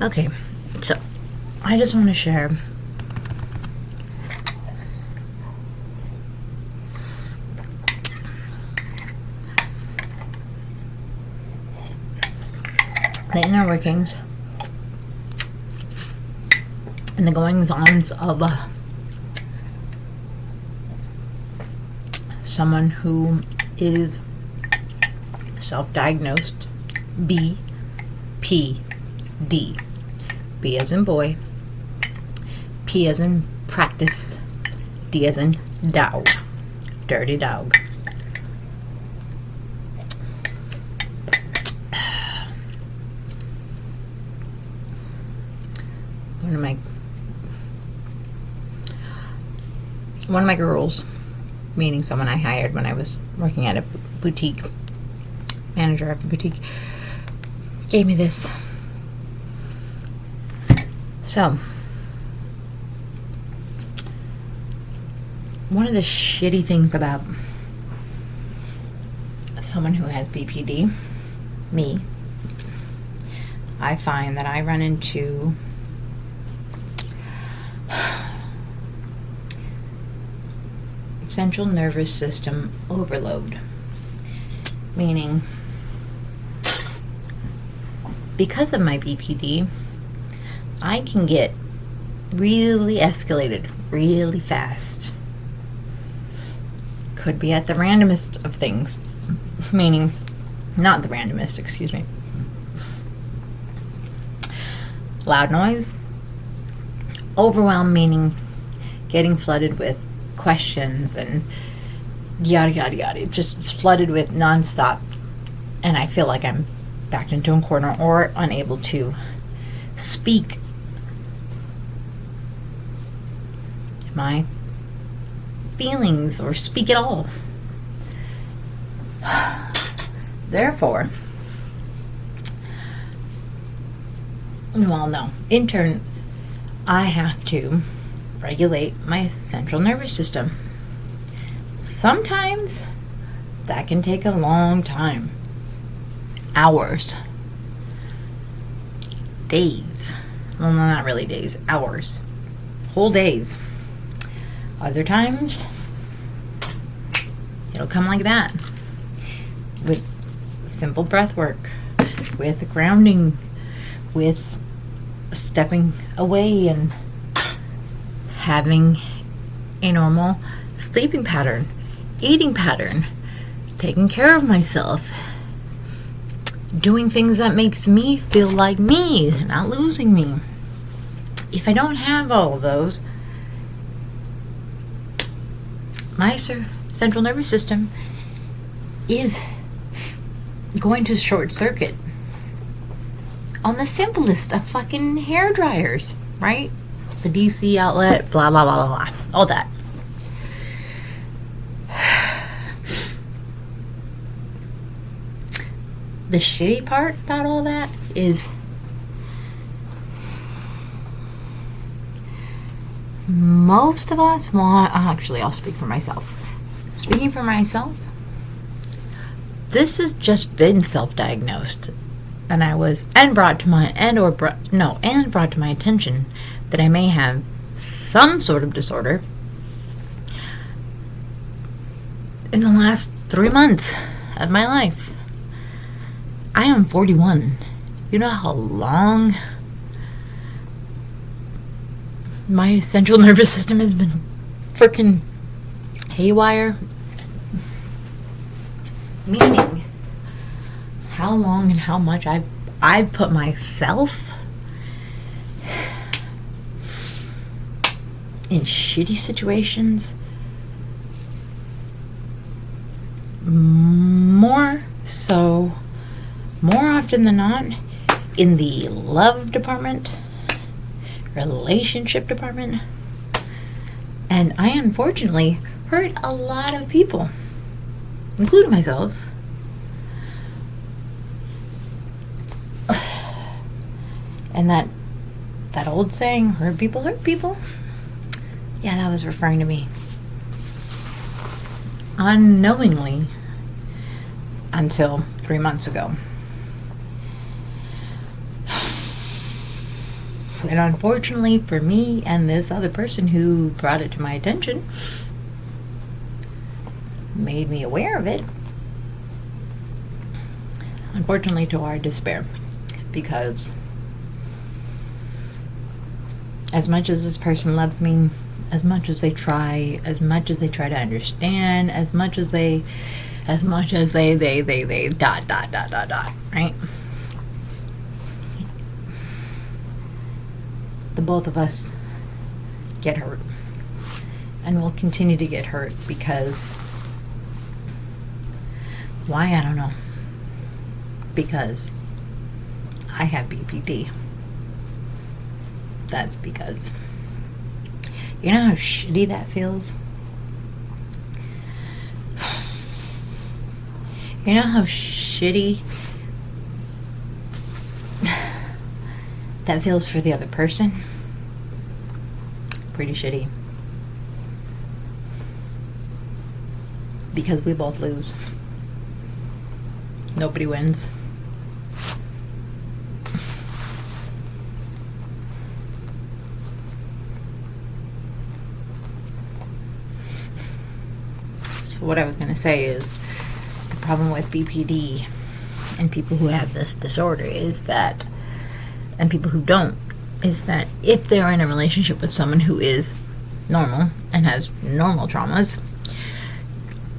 Okay, so I just want to share the inner workings and the goings-ons of someone who is self-diagnosed BPD. B as in boy, P as in practice, D as in dog, dirty dog. One of my girls, meaning someone I hired when I was working at a boutique, manager of a boutique, gave me this. So, one of the shitty things about someone who has BPD, me, I find that I run into central nervous system overload, meaning because of my BPD, I can get really escalated really fast. Could be at the randomest of things, meaning not the randomest, excuse me. Loud noise. Overwhelm, meaning getting flooded with questions and yada yada yada, just flooded with nonstop, and I feel like I'm backed into a corner or unable to speak my feelings or speak at all. Therefore, in turn, I have to regulate my central nervous system. Sometimes that can take a long time. Hours. Days. Well, not really days. Hours. Whole days. Other times, it'll come like that. With simple breath work. With grounding. With stepping away and having a normal sleeping pattern, eating pattern, taking care of myself, doing things that makes me feel like me, not losing me. If I don't have all of those, my central nervous system is going to short circuit on the simplest of fucking hair dryers, right? The DC outlet, blah, blah, blah, blah, blah. All that. The shitty part about all that is most of us want... Actually, I'll speak for myself. Speaking for myself, this has just been self-diagnosed. And brought to my attention that I may have some sort of disorder in the last 3 months of my life. I am 41. You know how long my central nervous system has been freaking haywire? Meaning, how long and how much I've put myself in shitty situations, more often than not, in the love department, relationship department, and I unfortunately hurt a lot of people, including myself. And that old saying, hurt people, yeah, that was referring to me. Unknowingly, until 3 months ago. And unfortunately for me and this other person who brought it to my attention, made me aware of it, unfortunately to our despair, because as much as this person loves me, as much as they try to understand, as much as they right? The both of us get hurt. And we'll continue to get hurt because why? I don't know. Because I have BPD. That's because. You know how shitty that feels? You know how shitty that feels for the other person? Pretty shitty. Because we both lose. Nobody wins. So what I was going to say is the problem with BPD and people who have this disorder is that, and people who don't, is that if they're in a relationship with someone who is normal and has normal traumas,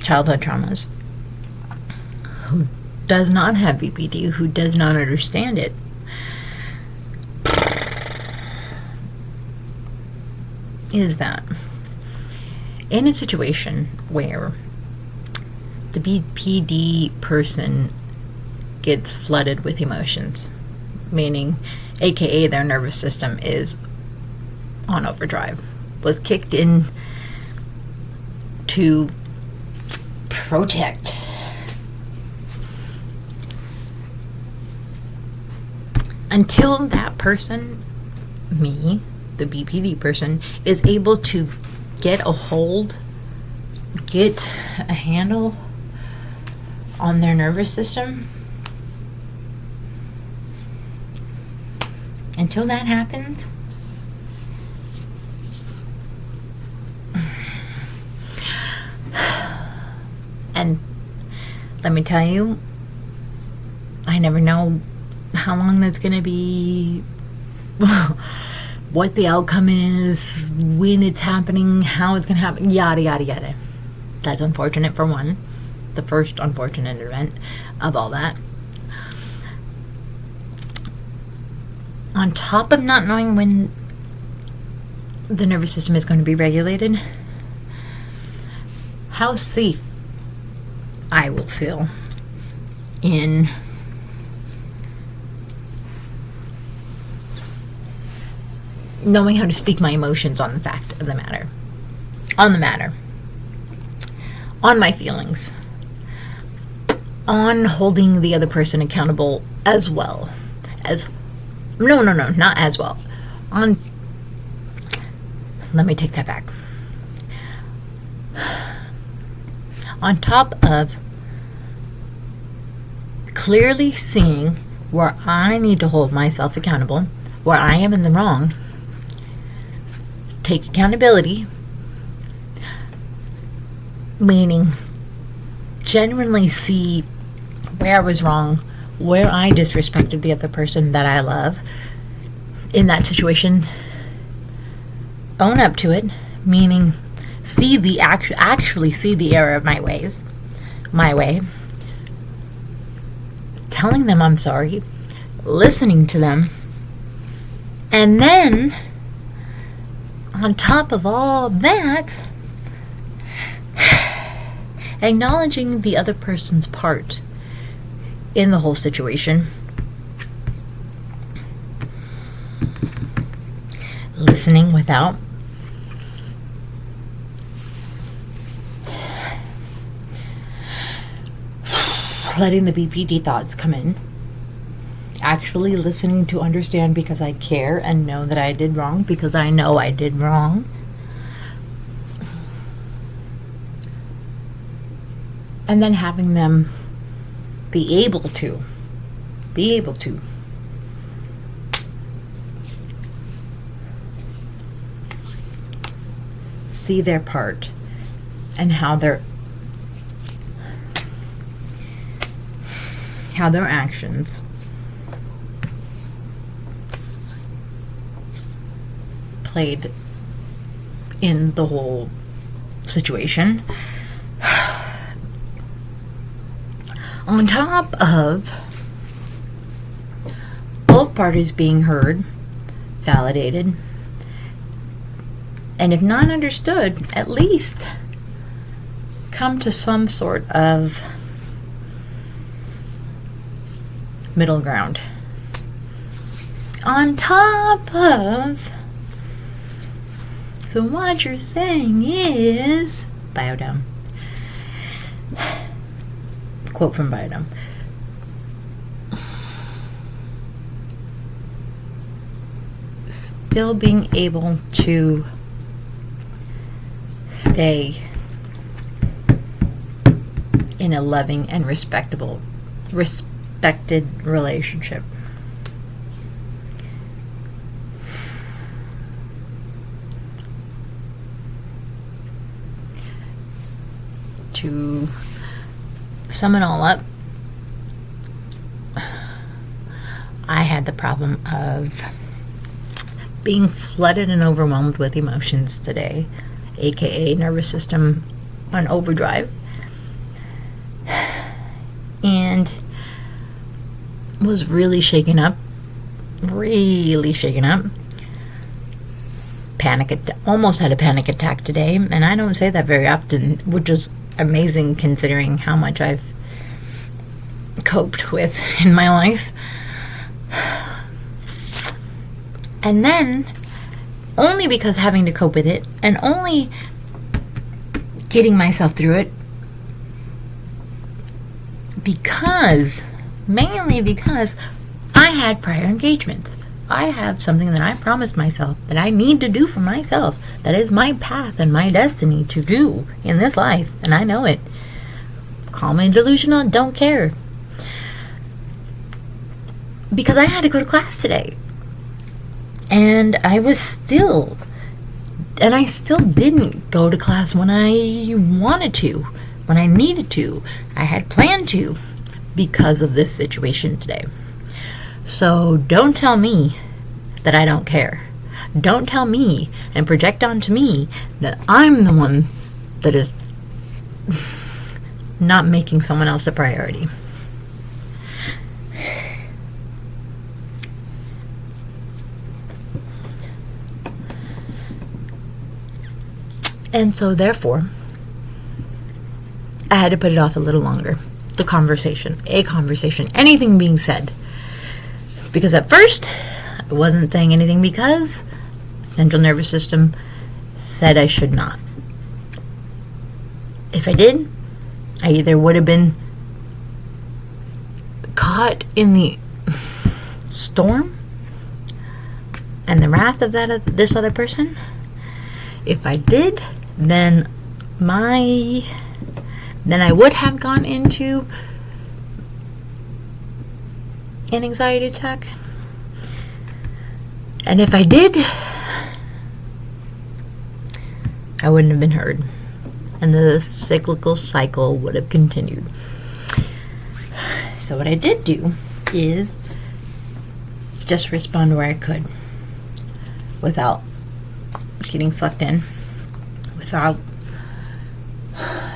childhood traumas, who does not have BPD, who does not understand it, is that in a situation where the BPD person gets flooded with emotions, meaning aka their nervous system is on overdrive, was kicked in to protect. Until that person, me, the BPD person, is able to get a handle on their nervous system, until that happens, and let me tell you, I never know how long that's going to be, what the outcome is, when it's happening, how it's going to happen, yada, yada, yada. That's unfortunate for one. The first unfortunate event of all that. On top of not knowing when the nervous system is going to be regulated, how safe I will feel in knowing how to speak my emotions on the fact of the matter, on my feelings, on holding the other person accountable as well as, no, not as well, on, let me take that back, on top of clearly seeing where I need to hold myself accountable, where I am in the wrong, take accountability, meaning genuinely see where I was wrong, where I disrespected the other person that I love in that situation, own up to it, meaning see the actually see the error of my ways, my way, telling them I'm sorry, listening to them, and then on top of all that, acknowledging the other person's part in the whole situation, listening without letting the BPD thoughts come in, actually listening to understand because I care and know that I did wrong, because I know I did wrong, and then having them be able to see their part and how their actions played in the whole situation. On top of both parties being heard, validated, and if not understood, at least come to some sort of middle ground. On top of, so what you're saying is, Biodome. Quote from Biodome. Still being able to stay in a loving and respected relationship. To sum it all up, I had the problem of being flooded and overwhelmed with emotions today, aka nervous system on overdrive, and was really shaken up. Almost had a panic attack today, and I don't say that very often, which is amazing considering how much I've coped with in my life. And then, only because having to cope with it, and only getting myself through it, mainly because I had prior engagements. I have something that I promised myself that I need to do for myself. That is my path and my destiny to do in this life, and I know it. Call me delusional, don't care. Because I had to go to class today. And I still didn't go to class when I wanted to, when I needed to. I had planned to because of this situation today. So don't tell me that I don't care. Don't tell me and project onto me that I'm the one that is not making someone else a priority. And so, therefore, I had to put it off a little longer. A conversation, anything being said. Because at first, I wasn't saying anything because central nervous system said I should not. If I did, I either would have been caught in the storm and the wrath of this other person. If I did, then I would have gone into an anxiety attack. And if I did, I wouldn't have been heard. And the cyclical cycle would have continued. So what I did do is just respond where I could without getting sucked in, without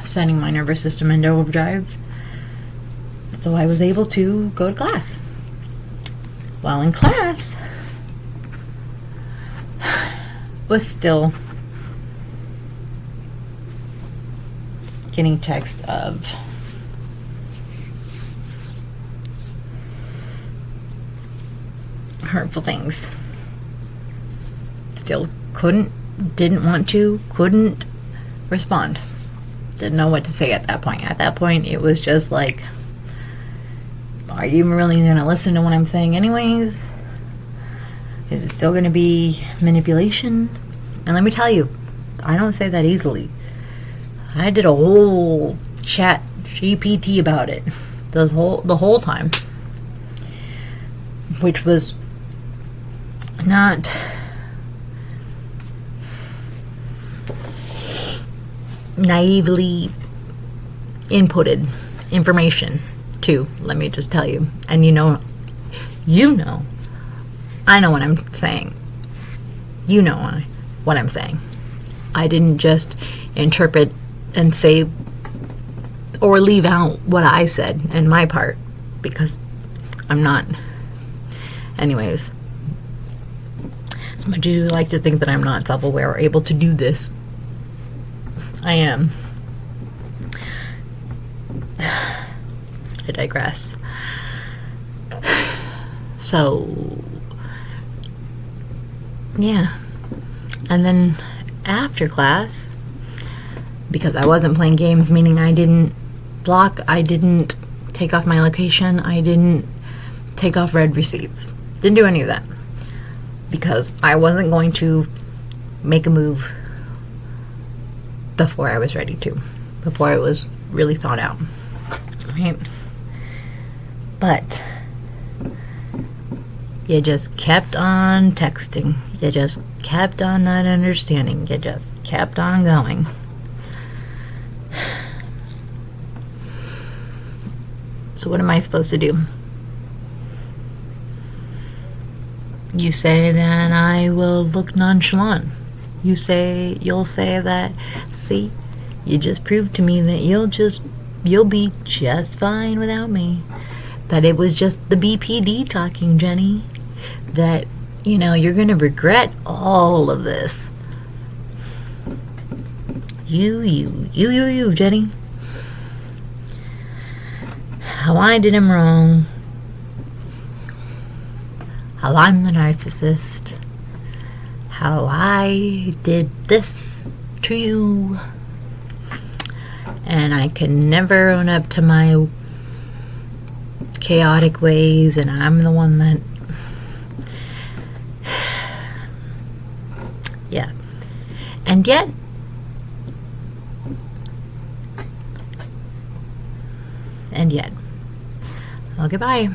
sending my nervous system into overdrive. So I was able to go to class. While in class, was still getting texts of hurtful things. Still didn't want to, couldn't respond. Didn't know what to say at that point. At that point, it was just like, are you really going to listen to what I'm saying anyways? Is it still going to be manipulation? And let me tell you, I don't say that easily. I did a whole chat GPT about it the whole time, which was not naively inputted information too, let me just tell you. And I know what I'm saying. You know what I'm saying. I didn't just interpret and say or leave out what I said in my part, because I'm not. Anyways, as much as you like to think that I'm not self-aware or able to do this, I am. I digress. So, yeah. And then after class, because I wasn't playing games, meaning I didn't block, I didn't take off my location, I didn't take off red receipts. Didn't do any of that. Because I wasn't going to make a move before I was ready to. Before it was really thought out. Right? But you just kept on texting. You just kept on not understanding. You just kept on going. So what am I supposed to do? You say that I will look nonchalant. You'll say that, see, you just proved to me that you'll be just fine without me. That it was just the BPD talking, Jenny. That, you're going to regret all of this. You, Jenny. How I did him wrong. How I'm the narcissist. How I did this to you. And I can never own up to my chaotic ways, and I'm the one that yeah. And yet well, goodbye.